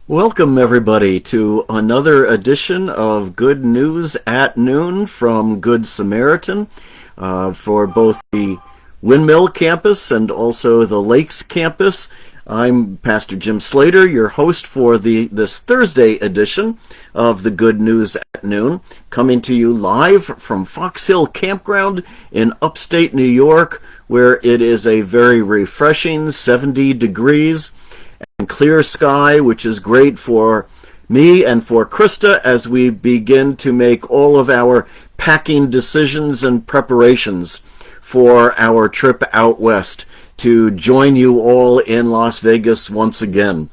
Welcome, everybody, to another edition of Good News at Noon from Good Samaritan for both the Windmill campus and also the Lakes campus. I'm Pastor Jim Slater, your host for this Thursday edition of the Good News at Noon, coming to you live from Fox Hill Campground in upstate New York, where it is a very refreshing 70 degrees and clear sky, which is great for me and for Krista as we begin to make all of our packing decisions and preparations for our trip out west to join you all in Las Vegas once again.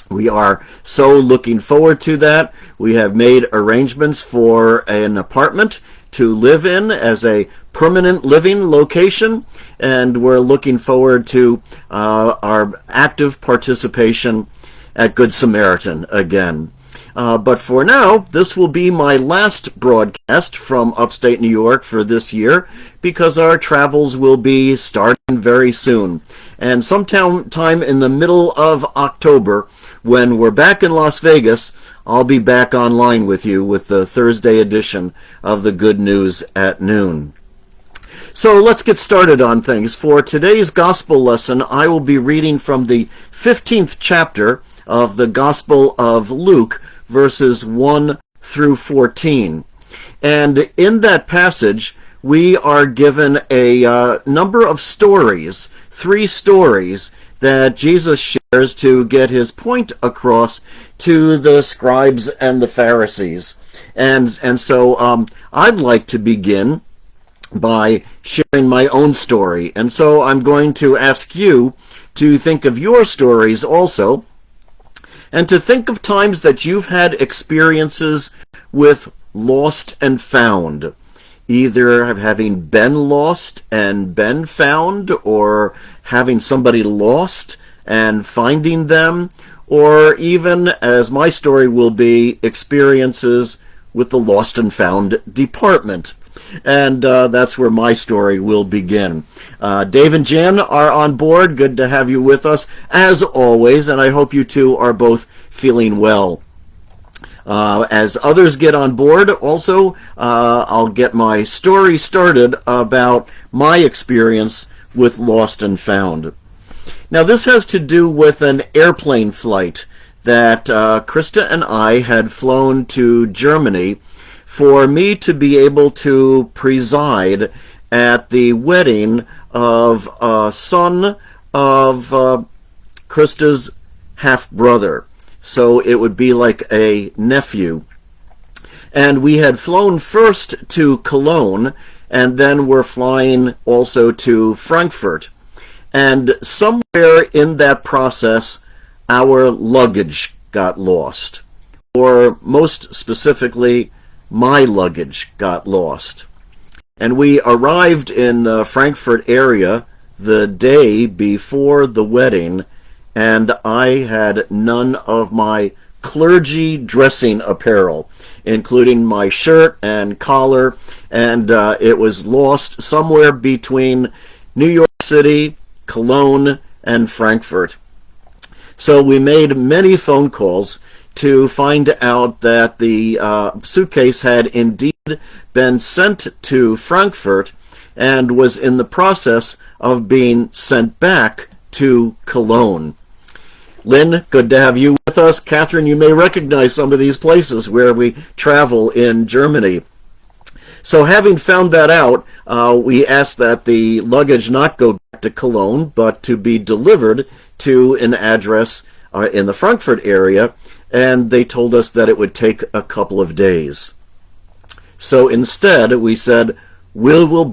We are so looking forward to that. We have made arrangements for an apartment to live in as a permanent living location, and we're looking forward to our active participation at Good Samaritan again. But for now, this will be my last broadcast from upstate New York for this year because our travels will be starting very soon. And sometime in the middle of October, when we're back in Las Vegas, I'll be back online with you with the Thursday edition of the Good News at Noon. So let's get started on things. For today's gospel lesson, I will be reading from the 15th chapter of the Gospel of Luke, verses 1 through 14. And in that passage, we are given a number of stories, 3 stories, that Jesus shares to get his point across to the scribes and the Pharisees. And so I'd like to begin by sharing my own story. And so I'm going to ask you to think of your stories also, and to think of times that you've had experiences with lost and found, either having been lost and been found, or having somebody lost and finding them, or even, as my story will be, experiences with the lost and found department. And that's where my story will begin. Dave and Jan are on board. Good to have you with us, as always, and I hope you two are both feeling well. As others get on board, also, I'll get my story started about my experience with lost and found. Now, this has to do with an airplane flight that Krista and I had flown to Germany for me to be able to preside at the wedding of a son of Krista's half-brother. So it would be like a nephew. And we had flown first to Cologne, and then we're flying also to Frankfurt. And somewhere in that process, our luggage got lost. Or most specifically, my luggage got lost. And we arrived in the Frankfurt area the day before the wedding, and I had none of my clergy dressing apparel, including my shirt and collar, and it was lost somewhere between New York City, Cologne, and Frankfurt. So we made many phone calls to find out that the suitcase had indeed been sent to Frankfurt and was in the process of being sent back to Cologne. Lynn, good to have you with us. Catherine, you may recognize some of these places where we travel in Germany. So having found that out, we asked that the luggage not go back to Cologne, but to be delivered to an address in the Frankfurt area, and they told us that it would take a couple of days. So instead, we said, we will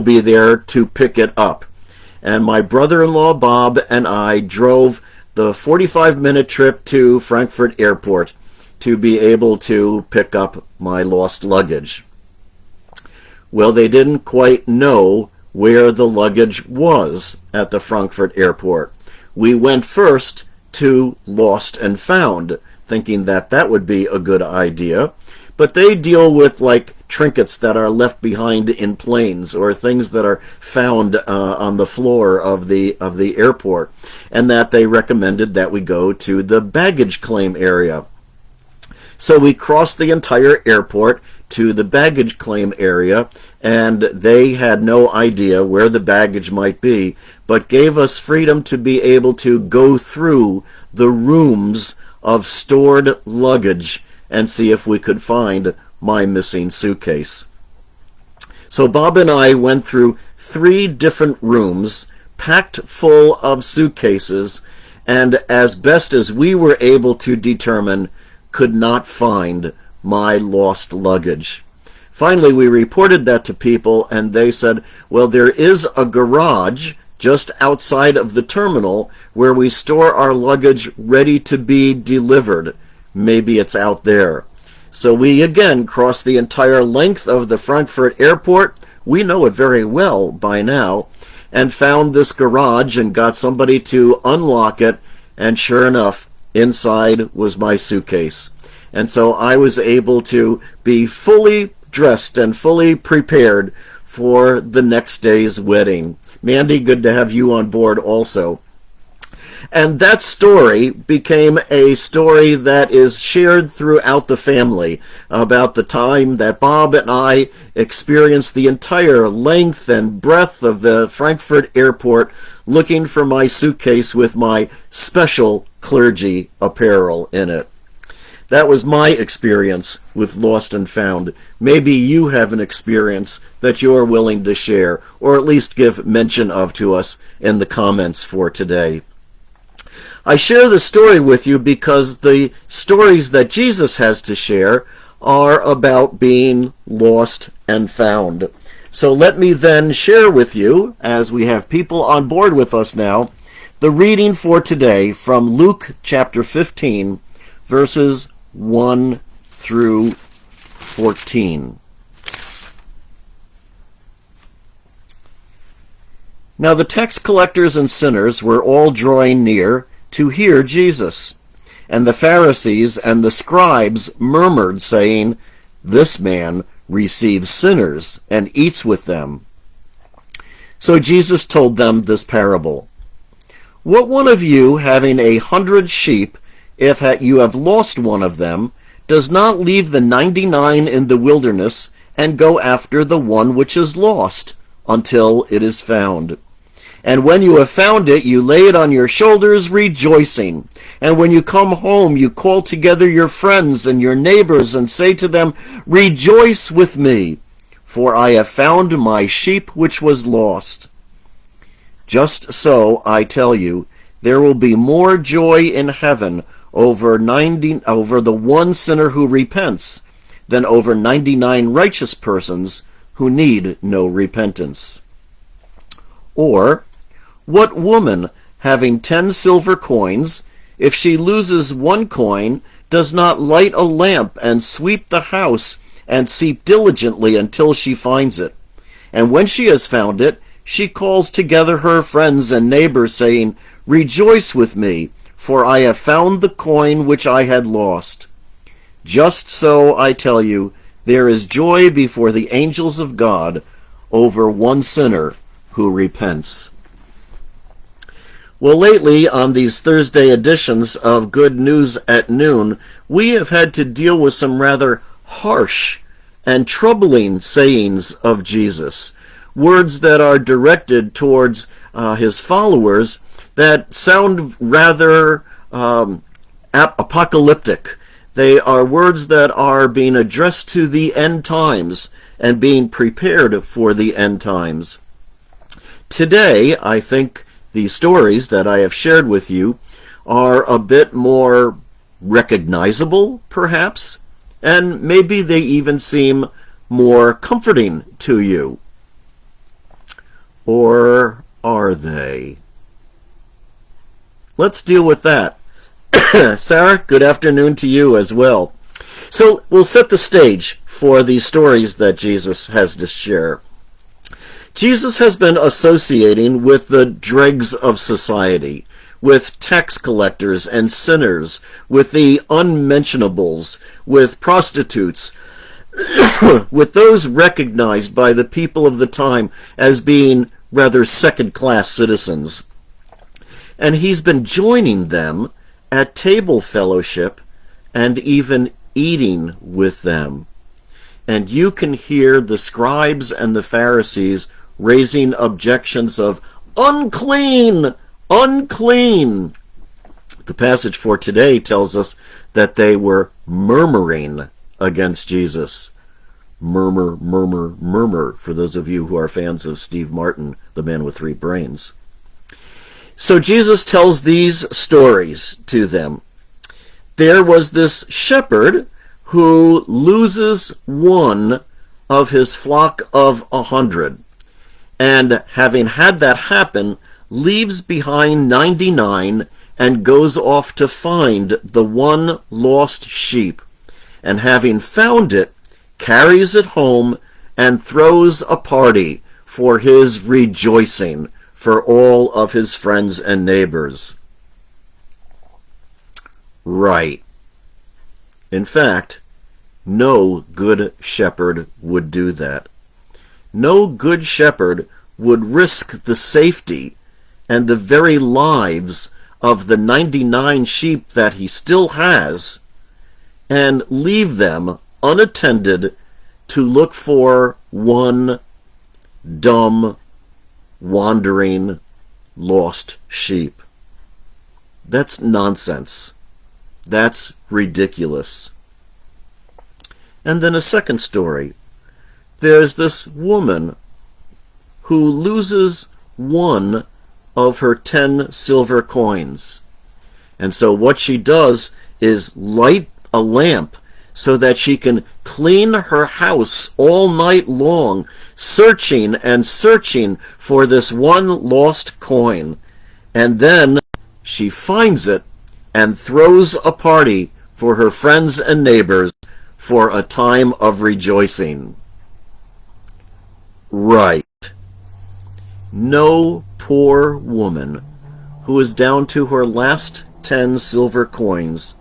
be there to pick it up. And my brother-in-law, Bob, and I drove the 45-minute trip to Frankfurt Airport to be able to pick up my lost luggage. Well, they didn't quite know where the luggage was at the Frankfurt Airport. We went first to Lost and Found, thinking that that would be a good idea. but they deal with like trinkets that are left behind in planes or things that are found on the floor of the airport, and that they recommended that we go to the baggage claim area. So we crossed the entire airport to the baggage claim area, and they had no idea where the baggage might be, but gave us freedom to be able to go through the rooms of stored luggage and see if we could find my missing suitcase. So Bob and I went through 3 different rooms packed full of suitcases, and as best as we were able to determine, could not find my lost luggage. Finally, we reported that to people, and they said, well, there is a garage just outside of the terminal where we store our luggage ready to be delivered. Maybe it's out there. So we again crossed the entire length of the Frankfurt airport. We know it very well by now, and found this garage and got somebody to unlock it, and sure enough, inside was my suitcase. And so I was able to be fully dressed and fully prepared for the next day's wedding. Mandy, good to have you on board also. And that story became a story that is shared throughout the family about the time that Bob and I experienced the entire length and breadth of the Frankfurt airport looking for my suitcase with my special clergy apparel in it. That was my experience with Lost and Found. Maybe you have an experience that you're willing to share, or at least give mention of to us in the comments for today. I share the story with you because the stories that Jesus has to share are about being lost and found. So let me then share with you, as we have people on board with us now, the reading for today from Luke chapter 15, verses 1 through 14. Now the tax collectors and sinners were all drawing near to hear Jesus. And the Pharisees and the scribes murmured, saying, "This man receives sinners and eats with them." So Jesus told them this parable. What one of you, having 100 sheep, if you have lost one of them, does not leave the 99 in the wilderness and go after the one which is lost until it is found? And when you have found it, you lay it on your shoulders, rejoicing. And when you come home, you call together your friends and your neighbors and say to them, "Rejoice with me, for I have found my sheep which was lost." Just so, I tell you, there will be more joy in heaven over the one sinner who repents than over 99 righteous persons who need no repentance. Or, what woman, having 10 silver coins, if she loses one coin, does not light a lamp and sweep the house and seek diligently until she finds it? And when she has found it, she calls together her friends and neighbors, saying, "Rejoice with me, for I have found the coin which I had lost." Just so, I tell you, there is joy before the angels of God over one sinner who repents. Well, lately, on these Thursday editions of Good News at Noon, we have had to deal with some rather harsh and troubling sayings of Jesus, words that are directed towards his followers that sound rather apocalyptic. They are words that are being addressed to the end times and being prepared for the end times. Today, I think the stories that I have shared with you are a bit more recognizable, perhaps, and maybe they even seem more comforting to you. Or are they? Let's deal with that. Sarah, good afternoon to you as well. So we'll set the stage for these stories that Jesus has to share. Jesus has been associating with the dregs of society, with tax collectors and sinners, with the unmentionables, with prostitutes, with those recognized by the people of the time as being rather second-class citizens. And he's been joining them at table fellowship and even eating with them. And you can hear the scribes and the Pharisees raising objections of, unclean, unclean. The passage for today tells us that they were murmuring against Jesus. Murmur, murmur, murmur, for those of you who are fans of Steve Martin, the man with three brains. So Jesus tells these stories to them. There was this shepherd who loses one of his flock of 100, and having had that happen, leaves behind 99 and goes off to find the one lost sheep, and having found it, carries it home and throws a party for his rejoicing for all of his friends and neighbors. Right. In fact, no good shepherd would do that. No good shepherd would risk the safety and the very lives of the 99 sheep that he still has and leave them unattended to look for one dumb, wandering, lost sheep. That's nonsense. That's ridiculous. And then a second story. There's this woman who loses one of her 10 silver coins. And so what she does is light a lamp so that she can clean her house all night long, searching and searching for this one lost coin. And then she finds it and throws a party for her friends and neighbors for a time of rejoicing. Right. No poor woman who is down to her last 10 silver coins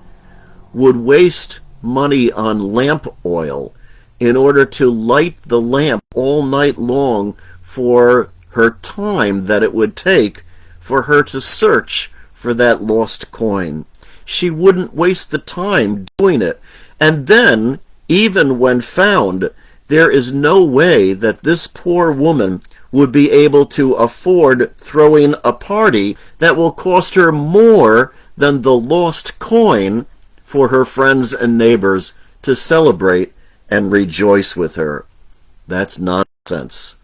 would waste money on lamp oil in order to light the lamp all night long for her time that it would take for her to search for that lost coin. She wouldn't waste the time doing it. And then, even when found, there is no way that this poor woman would be able to afford throwing a party that will cost her more than the lost coin for her friends and neighbors to celebrate and rejoice with her. That's nonsense,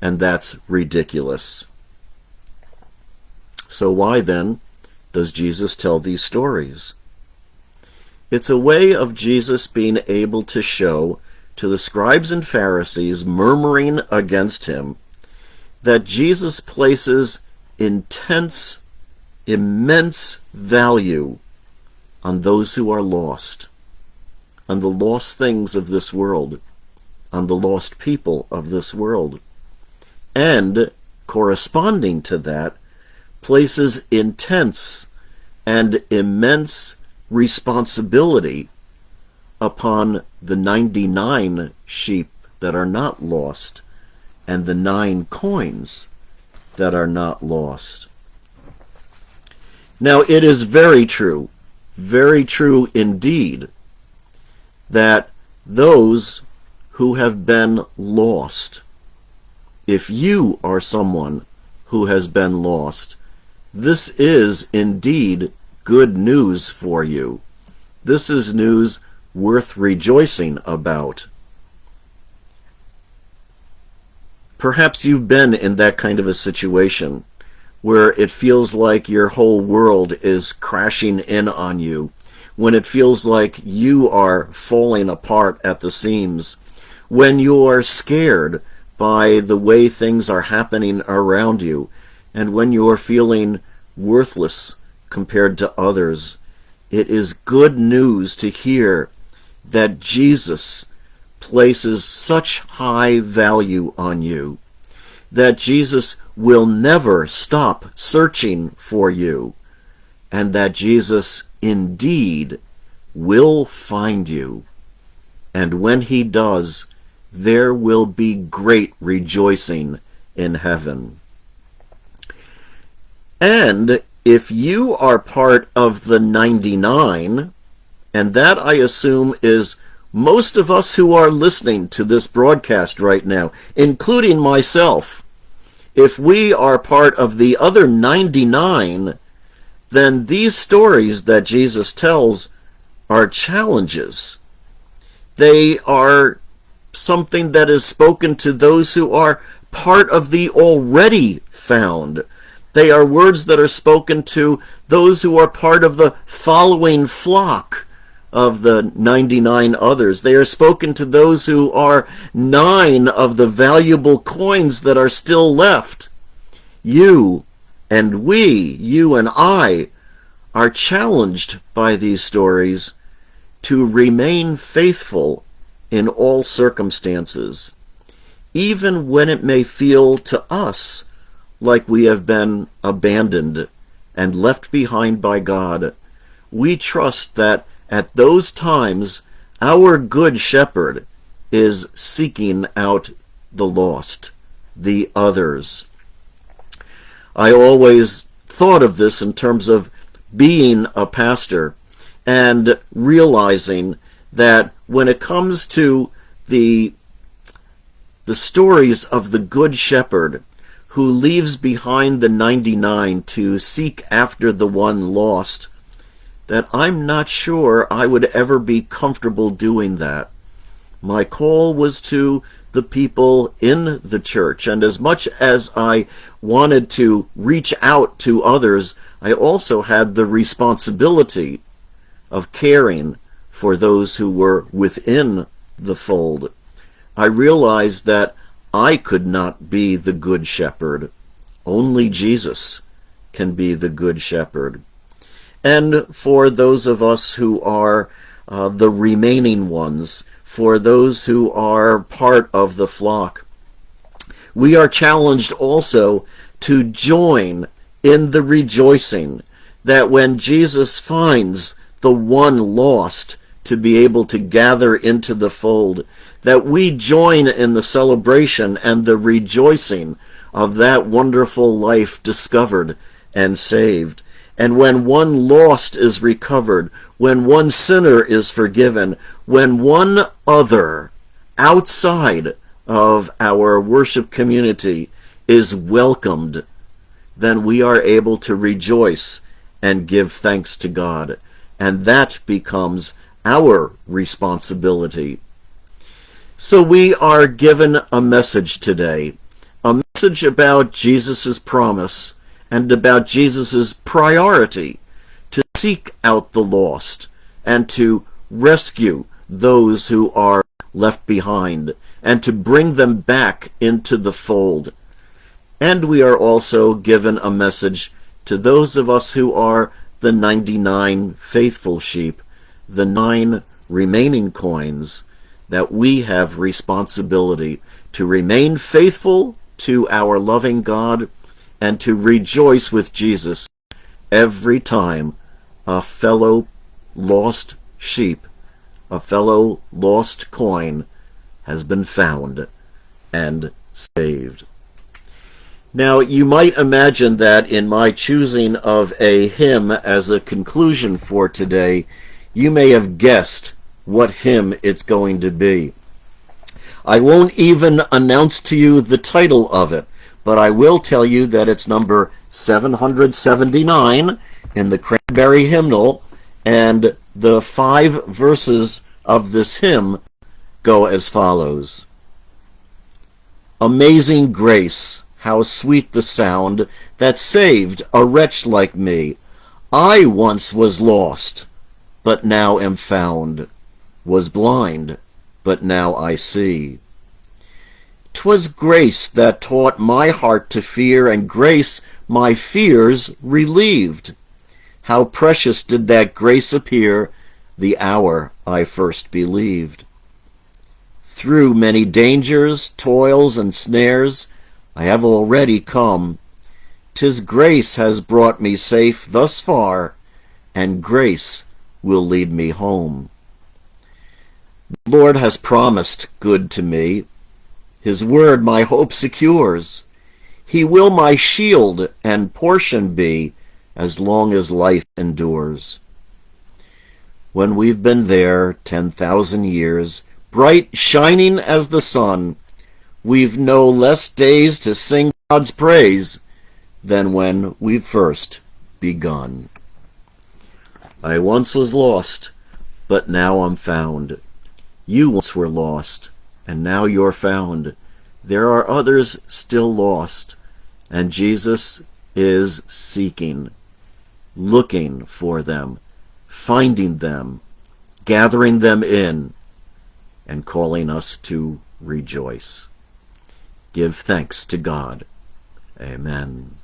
and that's ridiculous. So why then does Jesus tell these stories? It's a way of Jesus being able to show to the scribes and Pharisees murmuring against him that Jesus places intense, immense value on those who are lost, on the lost things of this world, on the lost people of this world, and, corresponding to that, places intense and immense responsibility upon the 99 sheep that are not lost and the 9 coins that are not lost. Now, it is very true indeed, that those who have been lost, if you are someone who has been lost, this is indeed good news for you. This is news worth rejoicing about. Perhaps you've been in that kind of a situation where it feels like your whole world is crashing in on you, when it feels like you are falling apart at the seams, when you are scared by the way things are happening around you, and when you are feeling worthless compared to others. It is good news to hear that Jesus places such high value on you, that Jesus will never stop searching for you, and that Jesus indeed will find you. And when he does, there will be great rejoicing in heaven. And if you are part of the 99, and that I assume is most of us who are listening to this broadcast right now, including myself, if we are part of the other 99, then these stories that Jesus tells are challenges. They are something that is spoken to those who are part of the already found. They are words that are spoken to those who are part of the following flock of the 99 others. They are spoken to those who are 9 of the valuable coins that are still left. You and we, you and I, are challenged by these stories to remain faithful in all circumstances, even when it may feel to us like we have been abandoned and left behind by God. We trust that at those times our good shepherd is seeking out the lost, the others. I always thought of this in terms of being a pastor and realizing that when it comes to the stories of the good shepherd who leaves behind the 99 to seek after the one lost, that I'm not sure I would ever be comfortable doing that. My call was to the people in the church, and as much as I wanted to reach out to others, I also had the responsibility of caring for those who were within the fold. I realized that I could not be the good shepherd. Only Jesus can be the good shepherd. And for those of us who are the remaining ones, for those who are part of the flock, we are challenged also to join in the rejoicing that when Jesus finds the one lost to be able to gather into the fold, that we join in the celebration and the rejoicing of that wonderful life discovered and saved. And when one lost is recovered, when one sinner is forgiven, when one other outside of our worship community is welcomed, then we are able to rejoice and give thanks to God. And that becomes our responsibility. So we are given a message today, a message about Jesus' promise and about Jesus' priority to seek out the lost and to rescue those who are left behind and to bring them back into the fold. And we are also given a message to those of us who are the 99 faithful sheep, the 9 remaining coins, that we have responsibility to remain faithful to our loving God and to rejoice with Jesus every time a fellow lost sheep, a fellow lost coin has been found and saved. Now, you might imagine that in my choosing of a hymn as a conclusion for today, you may have guessed what hymn it's going to be. I won't even announce to you the title of it, but I will tell you that it's number 779 in the Cranberry Hymnal, and the 5 verses of this hymn go as follows. Amazing grace, how sweet the sound that saved a wretch like me. I once was lost, but now am found, was blind, but now I see. 'Twas grace that taught my heart to fear, and grace my fears relieved. How precious did that grace appear the hour I first believed. Through many dangers, toils, and snares, I have already come. 'Tis grace has brought me safe thus far, and grace will lead me home. The Lord has promised good to me. His word my hope secures. He will my shield and portion be as long as life endures. When we've been there 10,000 years, bright shining as the sun, we've no less days to sing God's praise than when we first begun. I once was lost, but now I'm found. You once were lost, and now you're found. There are others still lost, and Jesus is seeking, looking for them, finding them, gathering them in, and calling us to rejoice. Give thanks to God. Amen.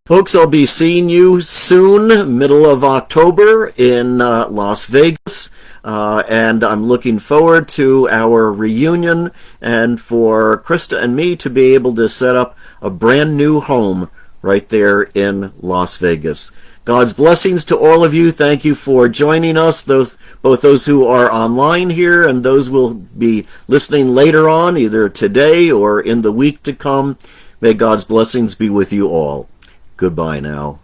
Folks, I'll be seeing you soon, middle of October in Las Vegas, and I'm looking forward to our reunion and for Krista and me to be able to set up a brand new home right there in Las Vegas. God's blessings to all of you. Thank you for joining us, both those who are online here and those who will be listening later on, either today or in the week to come. May God's blessings be with you all. Goodbye now.